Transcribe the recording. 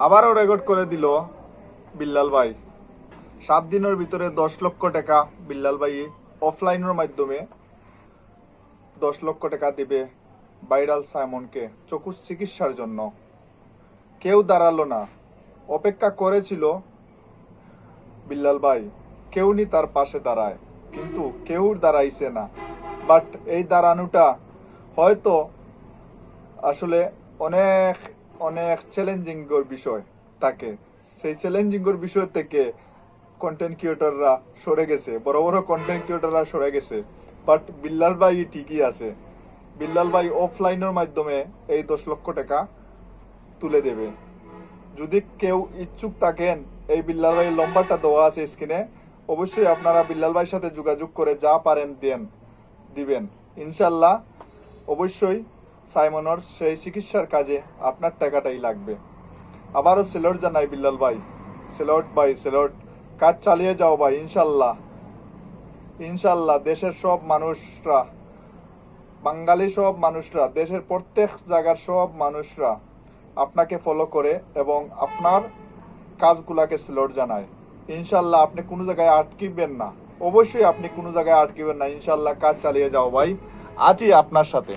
আবারও রেকর্ড করে দিল বিল্লাল ভাই। 7 দিনের ভিতরে 10 লক্ষ টাকা বিল্লাল ভাই অফলাইনের মাধ্যমে 10 লক্ষ টাকা দিবে ভাইরাল সাইমনকে চক্ষু চিকিৎসার জন্য। কেউ দাঁড়ালো না, অপেক্ষা করেছিল বিল্লাল ভাই, কেউ নি তার পাশে দাঁড়ায়, কিন্তু কেউ দাঁড়াইছে না। বাট এই দাঁড়ানোটা হয়তো আসলে অনেক অনেক চ্যালেঞ্জিং বিষয় থাকে। সেই চ্যালেঞ্জিং বিষয় থেকে কন্টেন্ট ক্রিয়েটররা সরে গেছে, বড় বড় কন্টেন্ট ক্রিয়েটররা সরে গেছে। বাট বিল্লাল ভাই ঠিকই আছে। বিল্লাল ভাই অফলাইনের মাধ্যমে এই 10 লক্ষ টাকা তুলে দেবে। যদি কেউ ইচ্ছুক থাকেন, এই বিল্লাল ভাই লম্বাটা দেওয়া আছে স্ক্রিনে, অবশ্যই আপনারা বিল্লাল ভাইয়ের সাথে যোগাযোগ করে যা পারেন দিবেন ইনশাল্লাহ। অবশ্যই সাইমনের সেই চিকিৎসার কাজে আপনার টাকাটাই লাগবে। আবারও সেলট জানাই বিল্লাল ভাই, সেলট ভাই, সেলট। কাজ চালিয়ে যাও ভাই, ইনশাল্লাহ ইনশাল্লাহ। দেশের সব মানুষরা, বাঙালি সব মানুষরা, দেশের প্রত্যেক জায়গার সব মানুষরা আপনাকে ফলো করে এবং আপনার কাজগুলাকে সেলট জানায়। ইনশাল্লাহ আপনি কোনো জায়গায় আটকিবেন না, অবশ্যই আপনি কোনো জায়গায় আটকিবেন না। ইনশাল্লাহ কাজ চালিয়ে যাও ভাই, আজই আপনার সাথে।